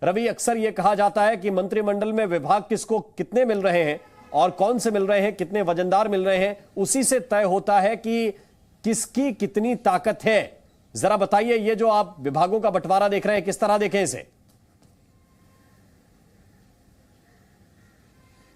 रवि, अक्सर यह कहा जाता है कि मंत्रिमंडल में विभाग किसको कितने मिल रहे हैं और कौन से मिल रहे हैं, कितने वजनदार मिल रहे हैं, उसी से तय होता है कि किसकी कितनी ताकत है। जरा बताइए, ये जो आप विभागों का बंटवारा देख रहे हैं, किस तरह देखें इसे?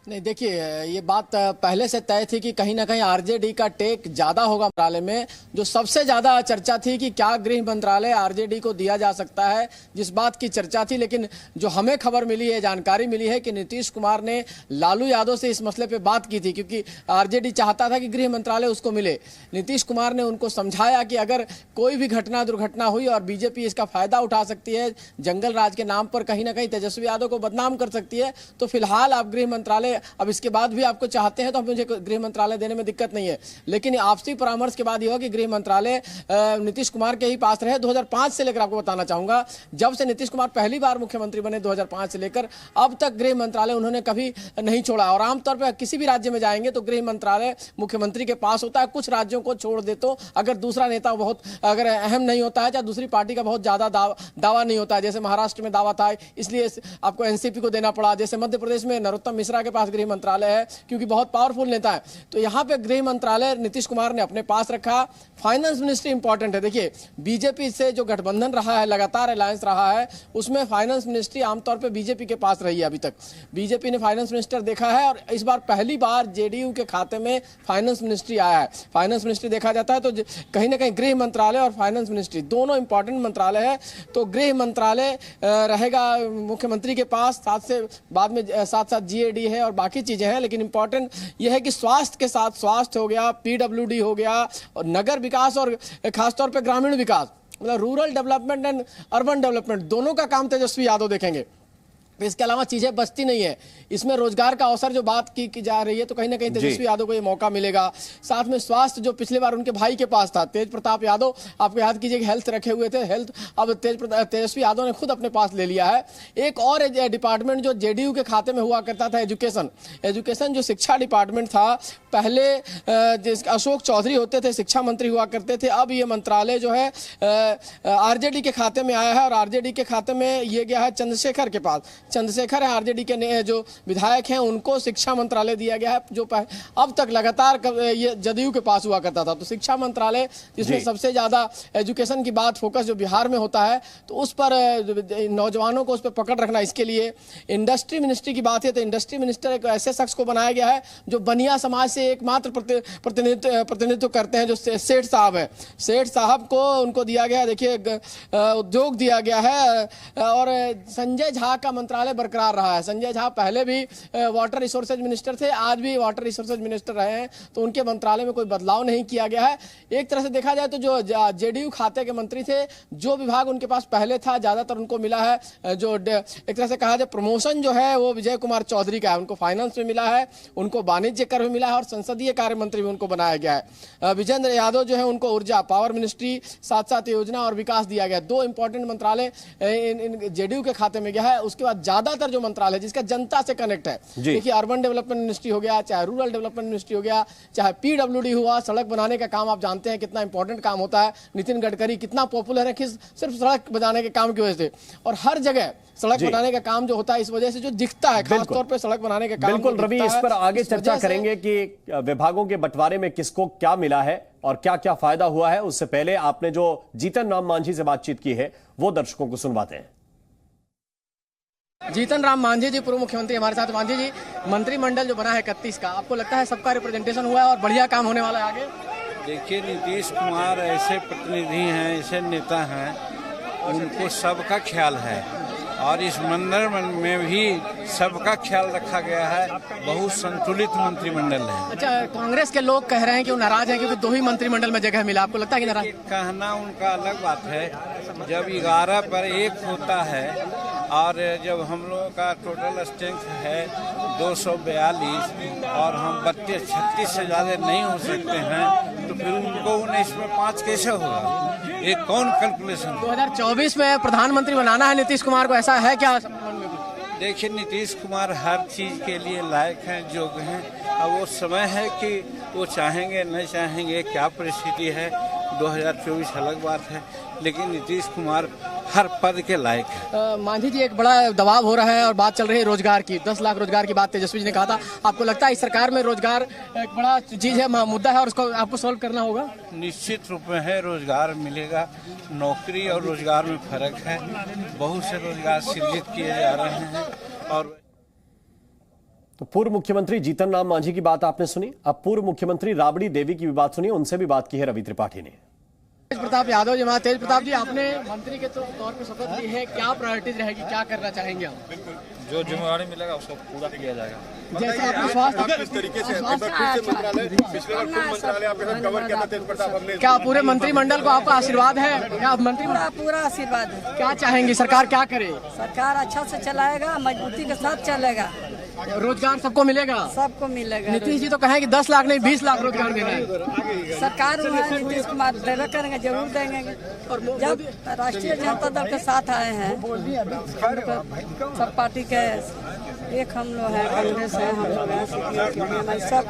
नहीं, देखिए, ये बात पहले से तय थी कि कहीं ना कहीं आरजेडी का टेक ज्यादा होगा मंत्रालय में। जो सबसे ज्यादा चर्चा थी कि क्या गृह मंत्रालय आरजेडी को दिया जा सकता है, जिस बात की चर्चा थी। लेकिन जो हमें खबर मिली है, जानकारी मिली है कि नीतीश कुमार ने लालू यादव से इस मसले पे बात की थी, क्योंकि आरजेडी चाहता था कि गृह मंत्रालय उसको मिले। नीतीश कुमार ने उनको समझाया कि अगर कोई भी घटना दुर्घटना हुई और बीजेपी इसका फायदा उठा सकती है, जंगल राज के नाम पर कहीं ना कहीं तेजस्वी यादव को बदनाम कर सकती है, तो फिलहाल आप गृह मंत्रालय, अब इसके बाद भी आपको चाहते हैं तो मुझे गृह मंत्रालय देने में दिक्कत नहीं है। लेकिन आपसी परामर्श के बाद यह कि गृह मंत्रालय नीतीश कुमार के ही पास रहे। 2005 से लेकर आपको बताना चाहूंगा, जब से नीतीश कुमार पहली बार मुख्यमंत्री बने 2005 से लेकर अब तक गृह मंत्रालय उन्होंने कभी नहीं छोड़ा। और आमतौर पर किसी भी राज्य में जाएंगे तो गृह मंत्रालय मुख्यमंत्री के पास होता है। कुछ राज्यों को छोड़ दे तो अगर दूसरा नेता बहुत अगर अहम नहीं होता है, चाहे दूसरी पार्टी का बहुत ज्यादा दावा नहीं होता है, जैसे महाराष्ट्र में दावा था इसलिए आपको एनसीपी को देना पड़ा, जैसे मध्य प्रदेश में नरोत्तम मिश्रा के पास गृह मंत्रालय है क्योंकि बहुत पावरफुल नेता है। तो यहां पे गृह मंत्रालय नीतीश कुमार ने अपने पास रखा। फाइनेंस मिनिस्ट्री इंपॉर्टेंट है। देखिए, बीजेपी से जो गठबंधन रहा है, लगातार अलायंस रहा है, उसमें फाइनेंस मिनिस्ट्री आमतौर पे बीजेपी के पास रही है। अभी तक बीजेपी ने फाइनेंस मिनिस्टर देखा है और इस बार पहली बार जेडीयू के खाते में फाइनेंस मिनिस्ट्री आया है। फाइनेंस मिनिस्ट्री देखा जाता है तो कहीं ना कहीं गृह मंत्रालय और फाइनेंस मिनिस्ट्री दोनों इंपॉर्टेंट मंत्रालय है। तो गृह मंत्रालय रहेगा मुख्यमंत्री के पास, साथ से बाद में साथ जीएडी है और बाकी चीजें हैं। लेकिन इंपॉर्टेंट यह है कि स्वास्थ्य के साथ स्वास्थ्य हो गया, पीडब्ल्यूडी हो गया, और नगर विकास और खासतौर पे ग्रामीण विकास, मतलब rural development and urban development, दोनों का काम तेजस्वी यादव देखेंगे। इसके अलावा चीजें बचती नहीं है। इसमें रोजगार का अवसर जो बात की जा रही है, तो कहीं ना कहीं तेजस्वी यादव को ये मौका मिलेगा। साथ में स्वास्थ्य, जो पिछली बार उनके भाई के पास था तेज प्रताप यादव, आपको याद कीजिए हेल्थ रखे हुए थे, हेल्थ अब तेजस्वी यादव ने खुद अपने पास ले लिया है। एक और डिपार्टमेंट जो जेडीयू के खाते में हुआ करता था, एजुकेशन जो शिक्षा डिपार्टमेंट था, पहले अशोक चौधरी होते थे, शिक्षा मंत्री हुआ करते थे। अब ये मंत्रालय जो है आरजेडी के खाते में आया है और आरजेडी के खाते में ये गया है चंद्रशेखर के पास। चंद्रशेखर है आरजेडी के जो विधायक हैं, उनको शिक्षा मंत्रालय दिया गया है, जो अब तक लगातार ये जदयू के पास हुआ करता था। तो शिक्षा मंत्रालय, जिसमें सबसे ज्यादा एजुकेशन की बात फोकस जो बिहार में होता है, तो उस पर नौजवानों को उस पर पकड़ रखना। इसके लिए इंडस्ट्री मिनिस्ट्री की बात है तो इंडस्ट्री मिनिस्टर एक ऐसे शख्स को बनाया गया है जो बनिया समाज से एकमात्र प्रतिनिधित्व करते हैं, जो सेठ साहब है। सेठ साहब को उनको दिया गया, देखिए उद्योग दिया गया है। और संजय झा का मंत्रालय बरकरार रहा है। संजय झा पहले भी वाटर रिसोर्सेज मिनिस्टर थे, आज भी वाटर रिसोर्सेज मिनिस्टर रहे हैं, तो उनके मंत्रालय में कोई बदलाव नहीं किया गया है। एक तरह से देखा जाए तो जो जेडीयू खाते के मंत्री थे, जो विभाग उनके पास पहले था, ज्यादातर उनको मिला है। जो एक तरह से कहा जाए प्रमोशन जो है वो विजय कुमार चौधरी का है, उनको फाइनेंस में मिला है, उनको वाणिज्य कर में मिला है और संसदीय कार्य मंत्री भी उनको बनाया गया है। विजेंद्र यादव जो है उनको ऊर्जा पावर मिनिस्ट्री, साथ साथ योजना और विकास दिया गया। दो इंपॉर्टेंट मंत्रालय जेडीयू के खाते में गया है। उसके बाद ज्यादातर जो मंत्रालय जिसका जनता से कनेक्ट है, देखिए अर्बन डेवलपमेंट मिनिस्ट्री हो गया, चाहे रूरल डेवलपमेंट मिनिस्ट्री हो गया, चाहे पीडब्ल्यूडी हुआ, सड़क बनाने का काम आप जानते हैं कितना इंपॉर्टेंट काम होता है। नितिन गडकरी कितना पॉपुलर है सिर्फ सड़क बनाने के काम की वजह से, और हर जगह सड़क बनाने का काम जो होता है इस वजह से जो दिखता है, खासतौर पे सड़क बनाने का काम। बिल्कुल रवि, इस पर आगे चर्चा करेंगे कि विभागों के बंटवारे में किसको क्या मिला है और क्या क्या फायदा हुआ है। उससे पहले आपने जो जीतन राम मांझी से बातचीत की है वो दर्शकों को सुनवाते हैं। जीतन राम मांझी जी, पूर्व मुख्यमंत्री हमारे साथ। मांझी जी, मंत्रिमंडल जो बना है 31 का, आपको लगता है सबका रिप्रेजेंटेशन हुआ है और बढ़िया काम होने वाला है आगे? देखिए, नीतीश कुमार ऐसे प्रतिनिधि हैं, ऐसे नेता हैं, उनको सबका ख्याल है और इस मंत्रिमंडल में भी सबका ख्याल रखा गया है। बहुत संतुलित मंत्रिमंडल है। अच्छा, कांग्रेस के लोग कह रहे हैं कि वो नाराज हैं क्योंकि 2 ही मंत्रिमंडल में जगह मिला, आपको लगता है कि नाराज? कहना उनका अलग बात है। जब 11 पर 1 होता है और जब हम लोगों का टोटल स्ट्रेंथ है 242 और हम 32-36 से ज्यादा नहीं हो सकते हैं, तो फिर उनको 19 में 5 कैसे होगा? ये कौन कैलकुलेशन? 2024 में प्रधानमंत्री बनाना है नीतीश कुमार को, ऐसा है क्या? देखिए, नीतीश कुमार हर चीज के लिए लायक हैं, योग्य हैं। अब वो समय है कि वो चाहेंगे नहीं चाहेंगे, क्या परिस्थिति है, 2024 अलग बात है। लेकिन नीतीश कुमार हर पद के लायक है। मांझी जी, एक बड़ा दबाव हो रहा है और बात चल रही है रोजगार की। 10 लाख रोजगार की बात तेजस्वी जी ने कहा था। आपको लगता है इस सरकार में रोजगार एक बड़ा चीज है, मुद्दा है और उसको आपको सोल्व करना होगा? निश्चित रूप में है, रोजगार मिलेगा। नौकरी और रोजगार में फर्क है। बहुत से रोजगार सृजित किए जा रहे हैं। और तो पूर्व मुख्यमंत्री जीतन राम मांझी की बात आपने सुनी। अब पूर्व मुख्यमंत्री राबड़ी देवी की भी बात सुनिए, उनसे भी बात की है रवि त्रिपाठी ने। तेज प्रताप यादव जी, तेज प्रताप जी, आपने मंत्री के तौर पर शपथ ली है, क्या प्रायोरिटीज रहेगी, क्या करना चाहेंगे आप? जो जिम्मेवारी मिलेगा उसको पूरा किया जाएगा। जैसे आपने स्वास्थ्य किस तरीके से मंत्रालय पिछले बार खुद मंत्रालय आपके साथ कवर किया था तेज प्रताप, हमने क्या पूरे मंत्रिमंडल को आपका आशीर्वाद है? क्या मंत्रिमंडल पूरा आशीर्वाद है। क्या चाहेंगे, सरकार क्या करे? सरकार अच्छा से चलाएगा, मजबूती के साथ चलेगा, रोजगार सबको मिलेगा? सबको मिलेगा। नीतीश जी तो कहें कि 10 लाख नहीं 20 लाख रोजगार देना है। सरकार है, नीतीश कुमार देवे करेंगे, जरूर देंगे। और जब राष्ट्रीय जनता दल के साथ आए हैं, सब पार्टी के एक हम लोग हैं, कांग्रेस है, हम लोग हैं, CPI, सब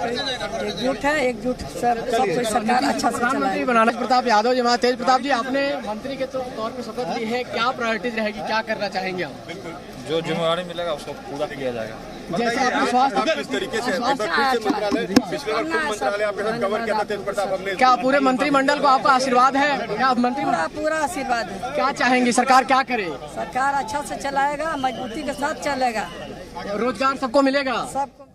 एकजुट है, एकजुट सब कोई सरकार अच्छा से प्रधानमंत्री चलाएगा। बनाना। प्रताप यादव जी, तेज प्रताप जी, आपने मंत्री के तौर पर शपथ ली है, क्या प्रायोरिटीज रहेगी, क्या करना चाहेंगे आप? जो जिम्मेवारी मिलेगा उसको पूरा किया जाएगा। जैसे आपने स्वास्थ्य किस तरीके से मंत्रालय पिछले बार खुद मंत्रालय आपके साथ कवर किया था तेज प्रताप, हमने क्या पूरे मंत्रिमंडल को आपका आशीर्वाद है? क्या पूरा आशीर्वाद है। क्या चाहेंगे, सरकार क्या करे? सरकार अच्छा से चलाएगा, मजबूती के साथ चलेगा, रोजगार सबको मिलेगा? सबको।